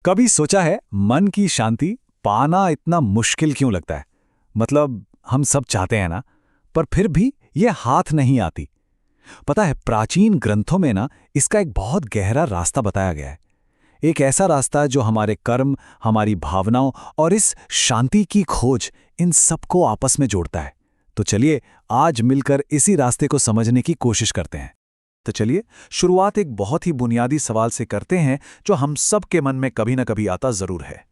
कभी सोचा है मन की शांति पाना इतना मुश्किल क्यों लगता है? मतलब हम सब चाहते हैं ना, पर फिर भी ये हाथ नहीं आती। पता है प्राचीन ग्रंथों में ना इसका एक बहुत गहरा रास्ता बताया गया है। एक ऐसा रास्ता जो हमारे कर्म, हमारी भावनाओं और इस शांति की खोज इन सबको आपस में जोड़ता है। तो चलिए आज मिलकर इसी रास्ते को समझने की कोशिश करते हैं। तो चलिए शुरुआत एक बहुत ही बुनियादी सवाल से करते हैं जो हम सब के मन में कभी ना कभी आता जरूर है।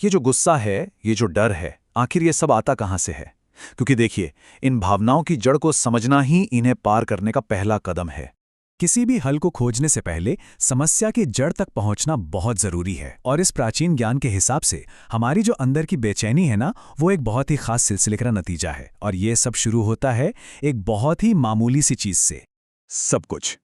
ये जो गुस्सा है, ये जो डर है, आखिर ये सब आता कहां से है? क्योंकि देखिए, इन भावनाओं की जड़ को समझना ही इन्हें पार करने का पहला कदम है। किसी भी हल को खोजने से पहले समस्या की जड़ तक पहुंचना बहुत जरूरी है। और इस प्राचीन ज्ञान के हिसाब से हमारी जो अंदर की बेचैनी है ना, वो एक बहुत ही खास सिलसिले का नतीजा है। और ये सब शुरू होता है एक बहुत ही मामूली सी चीज से। सब कुछ,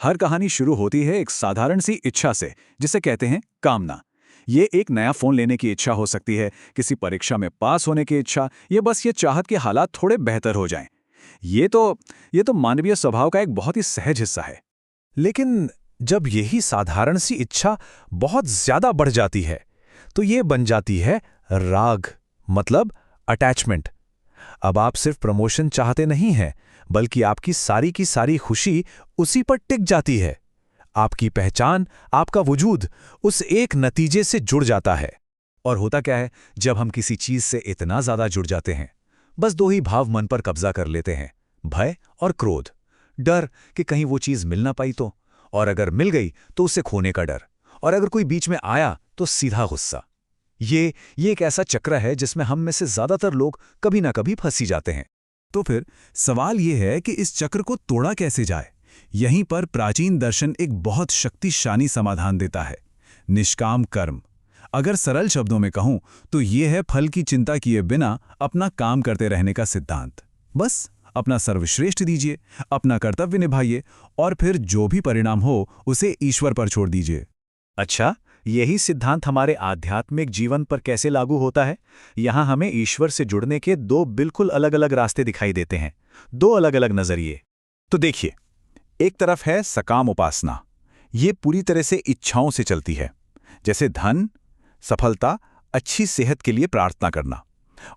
हर कहानी शुरू होती है एक साधारण सी इच्छा से, जिसे कहते हैं कामना। ये एक नया फोन लेने की इच्छा हो सकती है, किसी परीक्षा में पास होने की इच्छा, ये बस ये चाहत के हालात थोड़े बेहतर हो जाएं। ये तो ये तो मानवीय स्वभाव का एक बहुत ही सहज हिस्सा है। लेकिन जब यही साधारण सी इच्छा बहुत ज्यादा बढ़ जाती है, तो ये बन जाती है राग, मतलब अटैचमेंट। अब आप सिर्फ प्रमोशन चाहते नहीं हैं, बल्कि आपकी सारी की सारी खुशी उसी पर टिक जाती है। आपकी पहचान, आपका वजूद उस एक नतीजे से जुड़ जाता है। और होता क्या है, जब हम किसी चीज से इतना ज्यादा जुड़ जाते हैं, बस दो ही भाव मन पर कब्जा कर लेते हैं, भय और क्रोध। डर कि कहीं वो चीज मिल ना पाई तो, और अगर मिल गई तो उसे खोने का डर, और अगर कोई बीच में आया तो सीधा गुस्सा। ये एक ऐसा चक्र है जिसमें हम में से ज्यादातर लोग कभी ना कभी फंसी जाते हैं। तो फिर सवाल ये है कि इस चक्र को तोड़ा कैसे जाए? यहीं पर प्राचीन दर्शन एक बहुत शक्तिशाली समाधान देता है, निष्काम कर्म। अगर सरल शब्दों में कहूं तो ये है फल की चिंता किए बिना अपना काम करते रहने का सिद्धांत। बस अपना सर्वश्रेष्ठ दीजिए, अपना कर्तव्य निभाइए, और फिर जो भी परिणाम हो उसे ईश्वर पर छोड़ दीजिए। अच्छा, यही सिद्धांत हमारे आध्यात्मिक जीवन पर कैसे लागू होता है? यहाँ हमें ईश्वर से जुड़ने के दो बिल्कुल अलग अलग रास्ते दिखाई देते हैं, दो अलग अलग नजरिए। तो देखिए, एक तरफ है सकाम उपासना। ये पूरी तरह से इच्छाओं से चलती है, जैसे धन, सफलता, अच्छी सेहत के लिए प्रार्थना करना।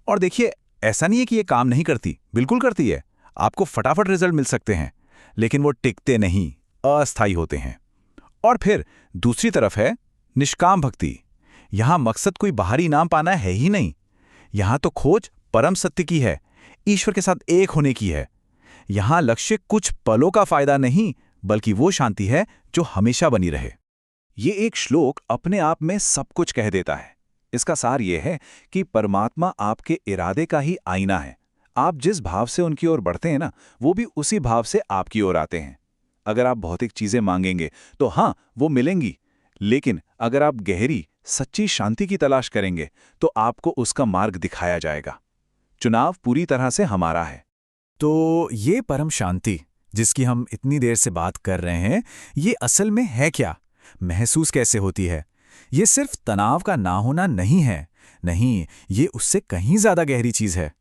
और देखिए, ऐसा नहीं है कि ये काम नहीं करती, बिल्कुल करती है। आपको फटाफट रिजल्ट मिल सकते हैं, लेकिन वो टिकते नहीं, अस्थायी होते हैं। और फिर दूसरी तरफ है निष्काम भक्ति। यहां मकसद कोई बाहरी इनाम पाना है ही नहीं। यहां तो खोज परम सत्य की है, ईश्वर के साथ एक होने की है। यहां लक्ष्य कुछ पलों का फायदा नहीं, बल्कि वो शांति है जो हमेशा बनी रहे। ये एक श्लोक अपने आप में सब कुछ कह देता है। इसका सार यह है कि परमात्मा आपके इरादे का ही आईना है। आप जिस भाव से उनकी ओर बढ़ते हैं ना, वो भी उसी भाव से आपकी ओर आते हैं। अगर आप भौतिक चीजें मांगेंगे तो हाँ, वो मिलेंगी, लेकिन अगर आप गहरी सच्ची शांति की तलाश करेंगे तो आपको उसका मार्ग दिखाया जाएगा। चुनाव पूरी तरह से हमारा है। तो ये परम शांति जिसकी हम इतनी देर से बात कर रहे हैं, ये असल में है क्या? महसूस कैसे होती है? ये सिर्फ तनाव का ना होना नहीं है, नहीं, ये उससे कहीं ज्यादा गहरी चीज है।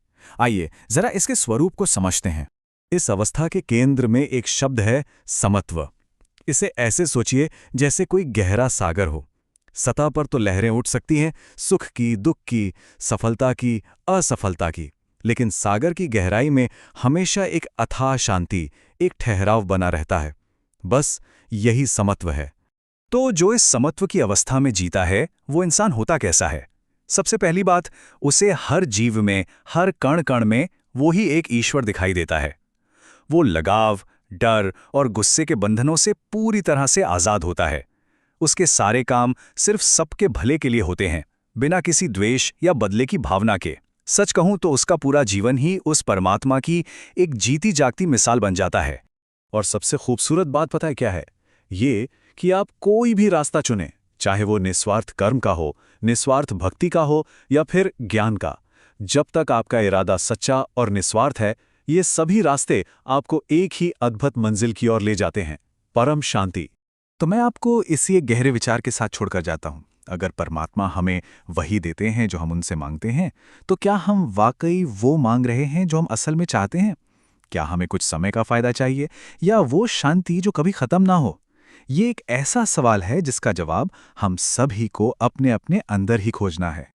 आइए जरा इसके स्वरूप को समझते हैं। इस अवस्था के केंद्र में एक शब्द है समत्व। इसे ऐसे सोचिए जैसे कोई गहरा सागर हो। सतह पर तो लहरें उठ सकती हैं, सुख की, दुख की, सफलता की, असफलता की, लेकिन सागर की गहराई में हमेशा एक अथाह शांति, एक ठहराव बना रहता है। बस यही समत्व है। तो जो इस समत्व की अवस्था में जीता है, वो इंसान होता कैसा है? सबसे पहली बात, उसे हर जीव में, हर कण कण में वो ही एक ईश्वर दिखाई देता है। वो लगाव, डर और गुस्से के बंधनों से पूरी तरह से आजाद होता है। उसके सारे काम सिर्फ सबके भले के लिए होते हैं, बिना किसी द्वेष या बदले की भावना के। सच कहूं तो उसका पूरा जीवन ही उस परमात्मा की एक जीती जागती मिसाल बन जाता है। और सबसे खूबसूरत बात पता है क्या है? ये कि आप कोई भी रास्ता चुनें, चाहे वो निस्वार्थ कर्म का हो, निस्वार्थ भक्ति का हो या फिर ज्ञान का, जब तक आपका इरादा सच्चा और निस्वार्थ है, ये सभी रास्ते आपको एक ही अद्भुत मंजिल की ओर ले जाते हैं, परम शांति। तो मैं आपको इसी एक गहरे विचार के साथ छोड़कर जाता हूं। अगर परमात्मा हमें वही देते हैं जो हम उनसे मांगते हैं, तो क्या हम वाकई वो मांग रहे हैं जो हम असल में चाहते हैं? क्या हमें कुछ समय का फायदा चाहिए, या वो शांति जो कभी खत्म ना हो? ये एक ऐसा सवाल है जिसका जवाब हम सभी को अपने अपने अंदर ही खोजना है।